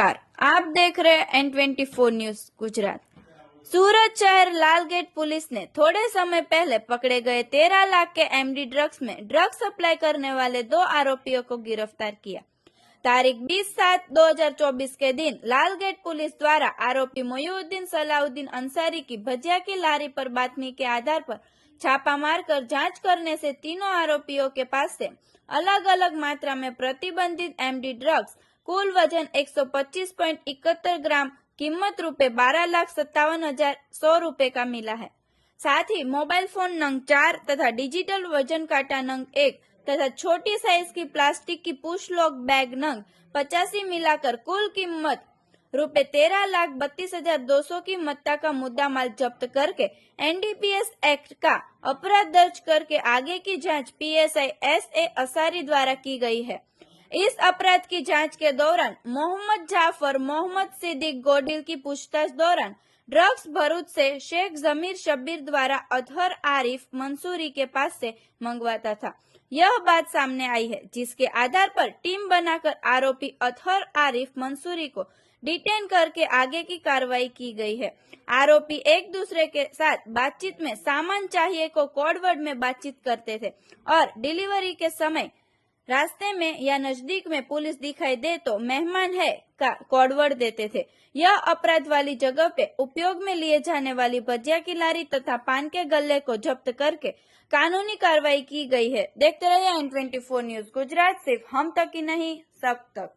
नमस्कार, आप देख रहे हैं N24 न्यूज गुजरात। सूरत शहर लालगेट पुलिस ने थोड़े समय पहले पकड़े गए 13 लाख के एमडी ड्रग्स में ड्रग्स सप्लाई करने वाले 2 आरोपियों को गिरफ्तार किया। तारीख 20/7/2024 के दिन लालगेट पुलिस द्वारा आरोपी मोयुद्दीन सलाउद्दीन अंसारी की भजिया की लारी पर बातमी के आधार पर छापा मारकर जांच करने से तीनों आरोपियों के पास से अलग अलग मात्रा में प्रतिबंधित एमडी ड्रग्स कुल वजन 125.71 ग्राम कीमत ₹12,57,100 का मिला है। साथ ही मोबाइल फोन नंग 4 तथा डिजिटल वजन काटा नंग 1 तथा छोटी साइज की प्लास्टिक की पुश लॉक बैग नंग 85 मिलाकर कुल कीमत ₹13,32,200 की मत्ता का मुद्दा माल जब्त करके एनडीपीएस एक्ट का अपराध दर्ज करके आगे की जांच पीएसआई एसए असारी द्वारा की गई है। इस अपराध की जांच के दौरान मोहम्मद जाफर मोहम्मद सिद्दीक गोडिल की पूछताछ दौरान ड्रग्स भरूच से शेख जमीर शब्बीर द्वारा अतहर आरिफ मंसूरी के पास से मंगवाता था, यह बात सामने आई है, जिसके आधार पर टीम बनाकर आरोपी अतहर आरिफ मंसूरी को डिटेन करके आगे की कार्रवाई की गई है। आरोपी एक दूसरे के साथ बातचीत में सामान चाहिए को कोडवर्ड में बातचीत करते थे और डिलीवरी के समय रास्ते में या नजदीक में पुलिस दिखाई दे तो मेहमान है का कोडवर्ड देते थे। यह अपराध वाली जगह पे उपयोग में लिए जाने वाली भजिया की लारी तथा पान के गल्ले को जब्त करके कानूनी कार्रवाई की गई है। देखते रहिए N24 न्यूज गुजरात, सिर्फ हम तक ही नहीं सब तक।